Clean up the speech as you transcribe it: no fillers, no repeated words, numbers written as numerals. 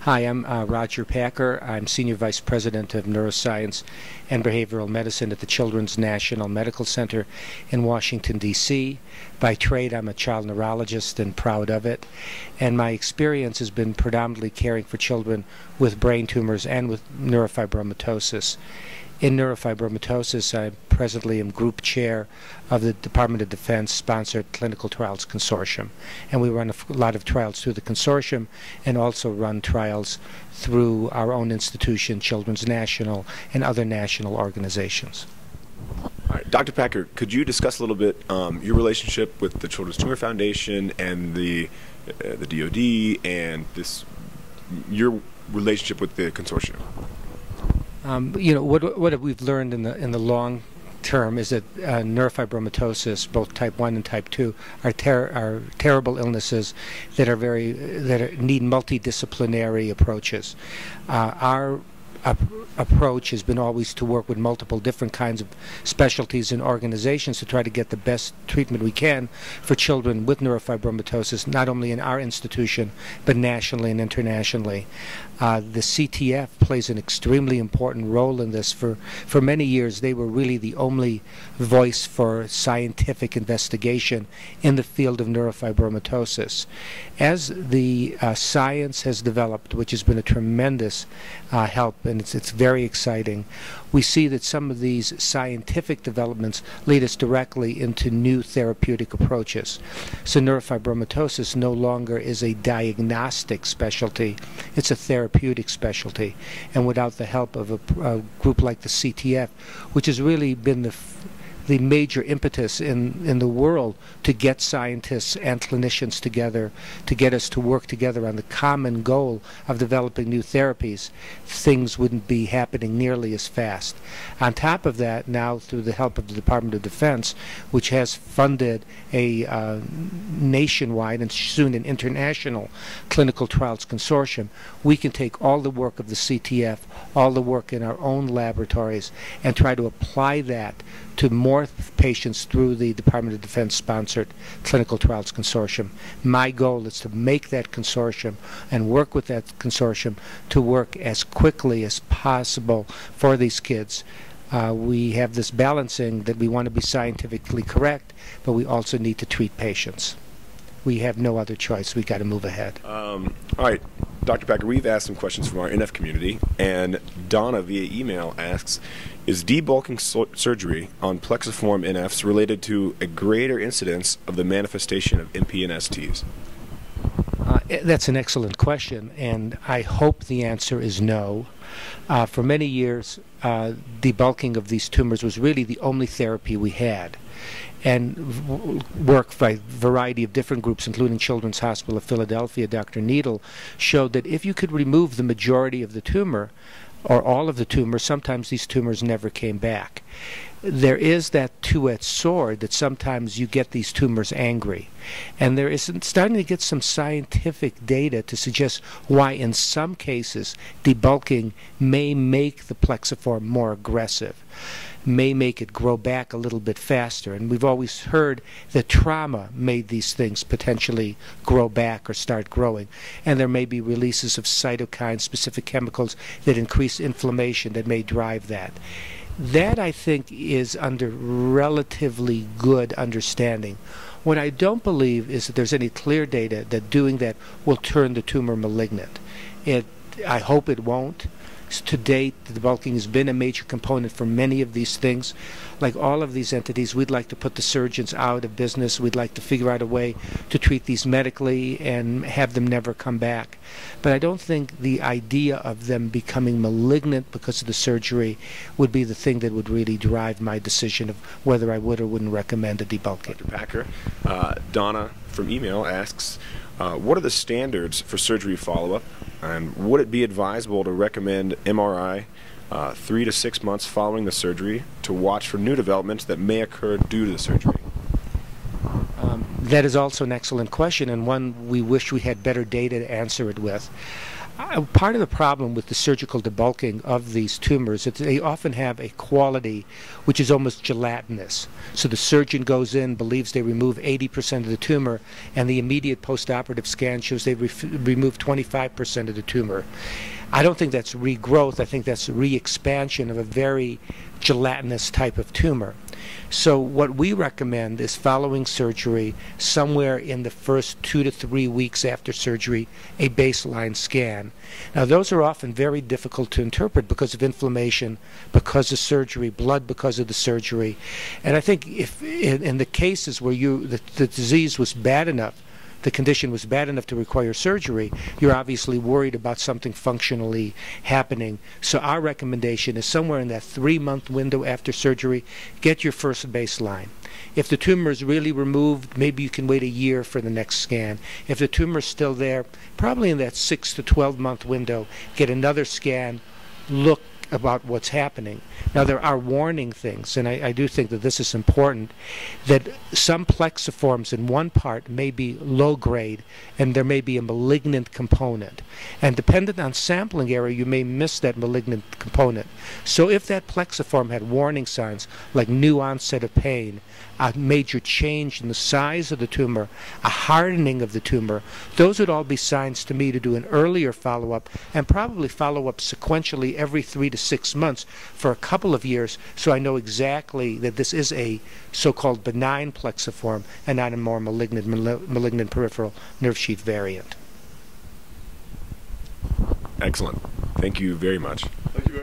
Hi, I'm Roger Packer. I'm Senior Vice President of Neuroscience and Behavioral Medicine at the Children's National Medical Center in Washington, D.C. By trade, I'm a child neurologist and proud of it. And my experience has been predominantly caring for children with brain tumors and with neurofibromatosis. In neurofibromatosis, I presently am group chair of the Department of Defense-sponsored Clinical Trials Consortium. And we run a lot of trials through the consortium and also run trials through our own institution, Children's National, and other national organizations. All right, Dr. Packer, could you discuss a little bit your relationship with the Children's Tumor Foundation and the DoD and your relationship with the consortium? You know, what we've learned in the long term is that neurofibromatosis, both type 1 and type 2, are terrible illnesses that need multidisciplinary approaches. Our approach has been always to work with multiple different kinds of specialties and organizations to try to get the best treatment we can for children with neurofibromatosis, not only in our institution, but nationally and internationally. The CTF plays an extremely important role in this. For many years, they were really the only voice for scientific investigation in the field of neurofibromatosis. As the science has developed, which has been a tremendous help, and it's very exciting, we see that some of these scientific developments lead us directly into new therapeutic approaches. So neurofibromatosis no longer is a diagnostic specialty, it's a therapeutic specialty. And without the help of a group like the CTF, which has really been the major impetus in the world to get scientists and clinicians together, to get us to work together on the common goal of developing new therapies, things wouldn't be happening nearly as fast. On top of that, now through the help of the Department of Defense, which has funded a nationwide and soon an international clinical trials consortium, we can take all the work of the CTF, all the work in our own laboratories, and try to apply that to more patients through the Department of Defense-sponsored Clinical Trials Consortium. My goal is to make that consortium and work with that consortium to work as quickly as possible for these kids. We have this balancing that we want to be scientifically correct, but we also need to treat patients. We have no other choice. We've got to move ahead. All right, Dr. Packer, we've asked some questions from our NF community, and Donna via email asks, is debulking surgery on plexiform NFs related to a greater incidence of the manifestation of MPNSTs? That's an excellent question, and I hope the answer is no. For many years, debulking of these tumors was really the only therapy we had. And work by a variety of different groups, including Children's Hospital of Philadelphia, Dr. Needle, showed that if you could remove the majority of the tumor, or all of the tumor, sometimes these tumors never came back. There is that two-edged sword that sometimes you get these tumors angry. And there is starting to get some scientific data to suggest why in some cases debulking may make the plexiform more aggressive, may make it grow back a little bit faster. And we've always heard that trauma made these things potentially grow back or start growing. And there may be releases of cytokines, specific chemicals that increase inflammation that may drive that. That, I think, is under relatively good understanding. What I don't believe is that there's any clear data that doing that will turn the tumor malignant. I hope it won't. To date, the debulking has been a major component for many of these things. Like all of these entities, we'd like to put the surgeons out of business. We'd like to figure out a way to treat these medically and have them never come back. But I don't think the idea of them becoming malignant because of the surgery would be the thing that would really drive my decision of whether I would or wouldn't recommend a debulking. Dr. Packer, Donna from email asks, what are the standards for surgery follow-up, and would it be advisable to recommend MRI 3 to 6 months following the surgery to watch for new developments that may occur due to the surgery? That is also an excellent question, and one we wish we had better data to answer it with. Part of the problem with the surgical debulking of these tumors is that they often have a quality which is almost gelatinous. So the surgeon goes in, believes they remove 80% of the tumor, and the immediate postoperative scan shows they remove 25% of the tumor. I don't think that's regrowth. I think that's re-expansion of a very gelatinous type of tumor. So what we recommend is following surgery, somewhere in the first 2 to 3 weeks after surgery, a baseline scan. Now those are often very difficult to interpret because of inflammation, because of surgery, blood because of the surgery. And I think if in the cases where the disease was bad enough, the condition was bad enough to require surgery, you're obviously worried about something functionally happening. So our recommendation is somewhere in that 3-month window after surgery, get your first baseline. If the tumor is really removed, maybe you can wait a year for the next scan. If the tumor is still there, probably in that 6 to 12-month window, get another scan, look about what's happening. Now there are warning things, and I do think that this is important, that some plexiforms in one part may be low grade and there may be a malignant component. And dependent on sampling area, you may miss that malignant component. So if that plexiform had warning signs like new onset of pain, a major change in the size of the tumor, a hardening of the tumor, those would all be signs to me to do an earlier follow-up and probably follow up sequentially every 3 to 6 months for a couple of years, so I know exactly that this is a so-called benign plexiform and not a more malignant peripheral nerve sheath variant. Excellent. Thank you very much.